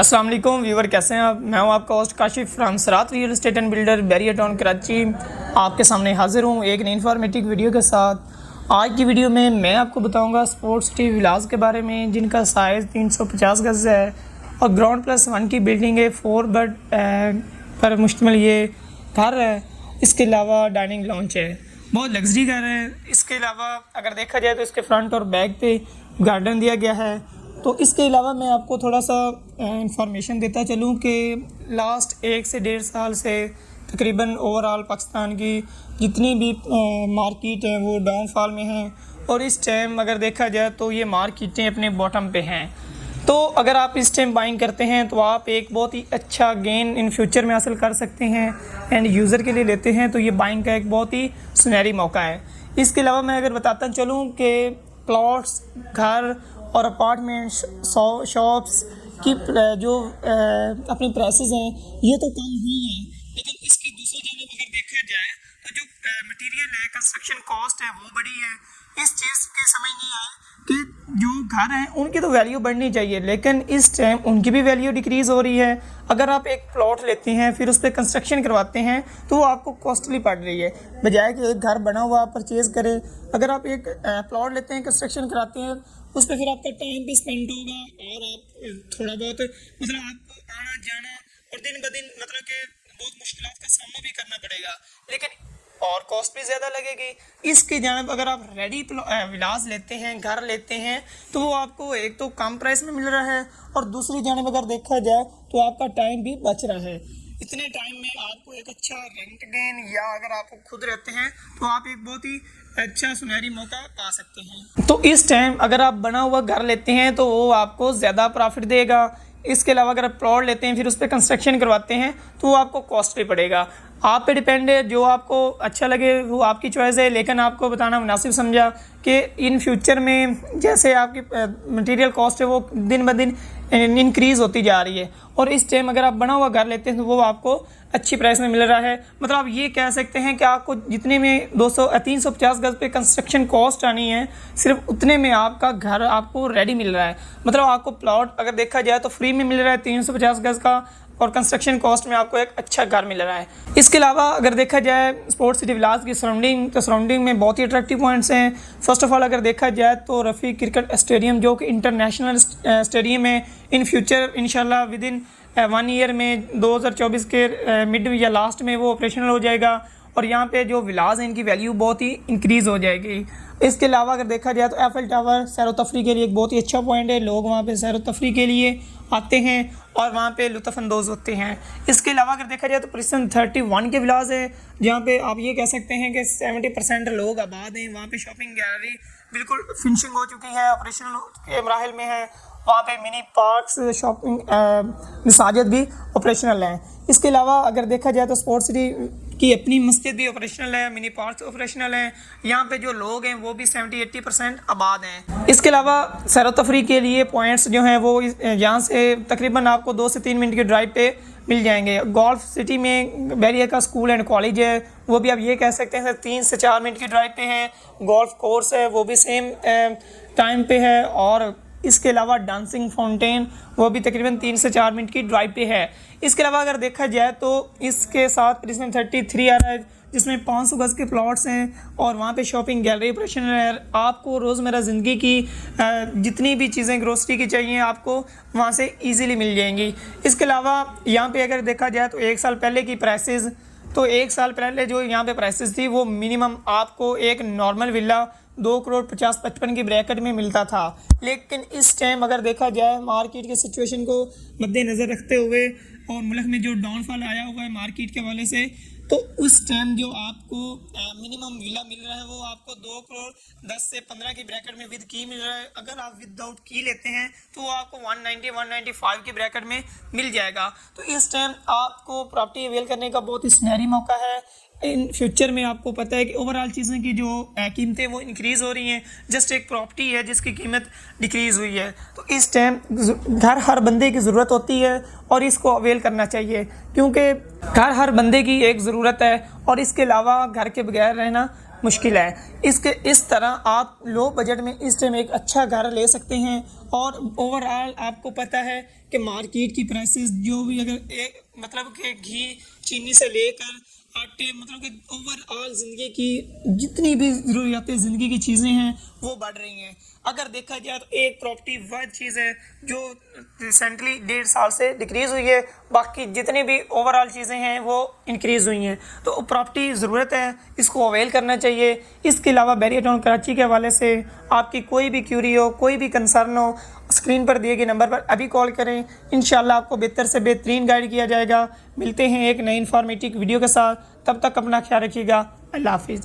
अस्सलाम वालेकुम व्यूवर, कैसे हैं आप। मैं हूं आपका host Kashif from Sarat real estate and builder Bahria town Karachi. आपके सामने हाजिर हूं एक नई इन्फॉर्मेटिव वीडियो के साथ। आज की वीडियो में मैं आपको बताऊंगा स्पोर्ट्स सिटी विलास के बारे में, जिनका साइज़ 350 गज़ है और ग्राउंड +1 की बिल्डिंग है। 4 बेड पर मुश्तमिल ये घर है। इसके अलावा डाइनिंग लॉन्च है, बहुत लग्जरी घर है। इसके अलावा अगर देखा जाए तो इसके फ्रंट और बैक पे गार्डन दिया गया है। तो इसके अलावा मैं आपको थोड़ा सा इंफॉर्मेशन देता चलूँ कि लास्ट 1 से 1.5 साल से तकरीबन ओवरऑल पाकिस्तान की जितनी भी मार्केट हैं वो डाउनफॉल में हैं, और इस टाइम अगर देखा जाए तो ये मार्केटें अपने बॉटम पे हैं। तो अगर आप इस टाइम बाइंग करते हैं तो आप एक बहुत ही अच्छा गेन इन फ्यूचर में हासिल कर सकते हैं। एंड यूज़र के लिए लेते हैं तो ये बाइंग का एक बहुत ही सुनहरी मौका है। इसके अलावा मैं अगर बताता चलूँ कि प्लॉट्स, घर और अपार्टमेंट, शॉप्स की जो अपनी प्राइसेस हैं ये तो कम ही हैं, लेकिन इसकी दूसरी जानब अगर देखा जाए तो जो मटेरियल है, कंस्ट्रक्शन कॉस्ट है, वो बड़ी है। इस चीज़ की समझ नहीं आए कि जो घर हैं उनकी तो वैल्यू बढ़नी चाहिए, लेकिन इस टाइम उनकी भी वैल्यू डिक्रीज़ हो रही है। अगर आप एक प्लॉट लेते हैं फिर उस पर कंस्ट्रक्शन करवाते हैं तो वो आपको कॉस्टली पड़ रही है, बजाय कि एक घर बना हुआ आप परचेज़ करें। अगर आप एक प्लॉट लेते हैं, कंस्ट्रक्शन कराते हैं, उस पर फिर आपका टाइम भी स्पेंड होगा और आप थोड़ा बहुत आपको आना जाना और दिन ब दिन कि बहुत मुश्किलात का सामना भी करना पड़ेगा, लेकिन और कॉस्ट भी ज़्यादा लगेगी। इसकी जानब अगर आप रेडी विलास लेते हैं, घर लेते हैं, तो वो आपको एक तो कम प्राइस में मिल रहा है और दूसरी जानब अगर देखा जाए तो आपका टाइम भी बच रहा है। इतने टाइम में आपको एक अच्छा रेंट गेन, या अगर आप खुद रहते हैं तो आप एक बहुत ही अच्छा सुनहरी मौका पा सकते हैं। तो इस टाइम अगर आप बना हुआ घर लेते हैं तो वो आपको ज़्यादा प्रॉफिट देगा। इसके अलावा अगर आप प्लॉट लेते हैं फिर उस पर कंस्ट्रक्शन करवाते हैं तो वो आपको कॉस्टली पड़ेगा। आप पे डिपेंड है, जो आपको अच्छा लगे वो आपकी चॉइस है, लेकिन आपको बताना मुनासिब समझा कि इन फ्यूचर में जैसे आपकी मटेरियल कॉस्ट है वो दिन ब दिन इंक्रीज़ होती जा रही है, और इस टाइम अगर आप बना हुआ घर लेते हैं तो वो आपको अच्छी प्राइस में मिल रहा है। मतलब आप ये कह सकते हैं कि आपको जितने में 350 गज़ पे कंस्ट्रक्शन कॉस्ट आनी है, सिर्फ उतने में आपका घर आपको रेडी मिल रहा है। मतलब आपको प्लॉट अगर देखा जाए तो फ्री में मिल रहा है 350 गज़ का, और कंस्ट्रक्शन कॉस्ट में आपको एक अच्छा घर मिल रहा है। इसके अलावा अगर देखा जाए स्पोर्ट्स सिटी विलास की सराउंडिंग में बहुत ही अट्रैक्टिव पॉइंट्स हैं। फर्स्ट ऑफ ऑल अगर देखा जाए तो रफ़ी क्रिकेट स्टेडियम, जो कि इंटरनेशनल स्टेडियम है, इन फ्यूचर इंशाल्लाह विद इन 1 ईयर में 2024 के मिड या लास्ट में वो ऑपरेशनल हो जाएगा, और यहाँ पे जो विलास हैं इनकी वैल्यू बहुत ही इंक्रीज़ हो जाएगी। इसके अलावा अगर देखा जाए तो एफएल टावर सैर व तफरी के लिए एक बहुत ही अच्छा पॉइंट है। लोग वहाँ पे सैर व तफरी के लिए आते हैं और वहाँ पे लुत्फ़अंदोज़ होते हैं। इसके अलावा अगर देखा जाए तो प्रिसन 31 के विलास है, जहाँ पे आप ये कह सकते हैं कि 70% लोग आबाद हैं। वहाँ पे शॉपिंग गैलरी बिल्कुल फिनिशिंग हो चुकी है, ऑपरेशनल के मराहिल में है। वहाँ पे मिनी पार्क्स, शॉपिंग, मसाजिद भी ऑपरेशनल हैं। इसके अलावा अगर देखा जाए तो स्पोर्ट्स सिटी की अपनी मस्जिद भी ऑपरेशनल है, मिनी पार्क्स ऑपरेशनल हैं। यहाँ पे जो लोग हैं वो भी 70-80% आबाद हैं। इसके अलावा सैर व तफरी के लिए पॉइंट्स जो हैं वो यहाँ से तकरीबन आपको 2 से 3 मिनट के ड्राइव पे मिल जाएंगे। गोल्फ सिटी में बैरियर का स्कूल एंड कॉलेज है, वो भी आप ये कह सकते हैं 3 से 4 मिनट की ड्राइव पे है। गोल्फ कोर्स है वो भी सेम टाइम पे है, और इसके अलावा डांसिंग फाउंटेन वो भी तकरीबन 3 से 4 मिनट की ड्राइव पे है। इसके अलावा अगर देखा जाए तो इसके साथ प्रिजन 33 आ रहा है, जिसमें 500 गज़ के प्लॉट्स हैं, और वहाँ पे शॉपिंग गैलरी ऑपरेशन है। आपको रोज़मर्रा ज़िंदगी की जितनी भी चीज़ें ग्रोसरी की चाहिए आपको वहाँ से इजीली मिल जाएंगी। इसके अलावा यहाँ पे अगर देखा जाए तो 1 साल पहले की प्राइसेस, तो 1 साल पहले जो यहाँ पे प्राइसेस थी वो मिनिमम आपको एक नॉर्मल विला 2,50,55 की ब्रैकेट में मिलता था, लेकिन इस टाइम अगर देखा जाए मार्केट की सिचुएशन को मद्देनज़र रखते हुए और मुल्क में जो डाउनफॉल आया हुआ है मार्केट के हवाले से, तो उस टाइम जो आपको मिनिमम विला मिल रहा है वो आपको 2,10 से 15 की ब्रैकेट में विद की मिल रहा है। अगर आप विदाउट की लेते हैं तो वो आपको 190-195 की ब्रैकेट में मिल जाएगा। तो इस टाइम आपको प्रॉपर्टी अवेल करने का बहुत ही सुनहरी मौका है। इन फ्यूचर में आपको पता है कि ओवरऑल चीज़ें की जो कीमतें वो इंक्रीज़ हो रही हैं, जस्ट एक प्रॉपर्टी है जिसकी कीमत डिक्रीज़ हुई है। तो इस टाइम घर हर बंदे की ज़रूरत होती है और इसको अवेल करना चाहिए, क्योंकि घर हर बंदे की एक ज़रूरत है, और इसके अलावा घर के बगैर रहना मुश्किल है। इस तरह आप लो बजट में इस टाइम एक अच्छा घर ले सकते हैं। और ओवरऑल आपको पता है कि मार्केट की प्राइसेस जो भी अगर एक मतलब कि घी चीनी से लेकर आटे मतलब कि ओवरऑल ज़िंदगी की जितनी भी ज़रूरियात ज़िंदगी की चीज़ें हैं वो बढ़ रही हैं। अगर देखा जाए तो एक प्रॉपर्टी वह चीज़ है जो रिसेंटली 1.5 साल से डिक्रीज़ हुई है, बाकी जितनी भी ओवरऑल चीज़ें हैं वो इंक्रीज़ हुई हैं। तो प्रॉपर्टी ज़रूरत है, इसको अवेल करना चाहिए। इसके अलावा बैरियर टाउन कराची के हवाले से आपकी कोई भी क्यूरी हो, कोई भी कंसर्न हो, स्क्रीन पर दिए गए नंबर पर अभी कॉल करें। इंशाल्लाह आपको बेहतर से बेहतरीन गाइड किया जाएगा। मिलते हैं एक नई इन्फॉर्मेटिव वीडियो के साथ, तब तक अपना ख्याल रखिएगा। अल्लाह हाफिज़।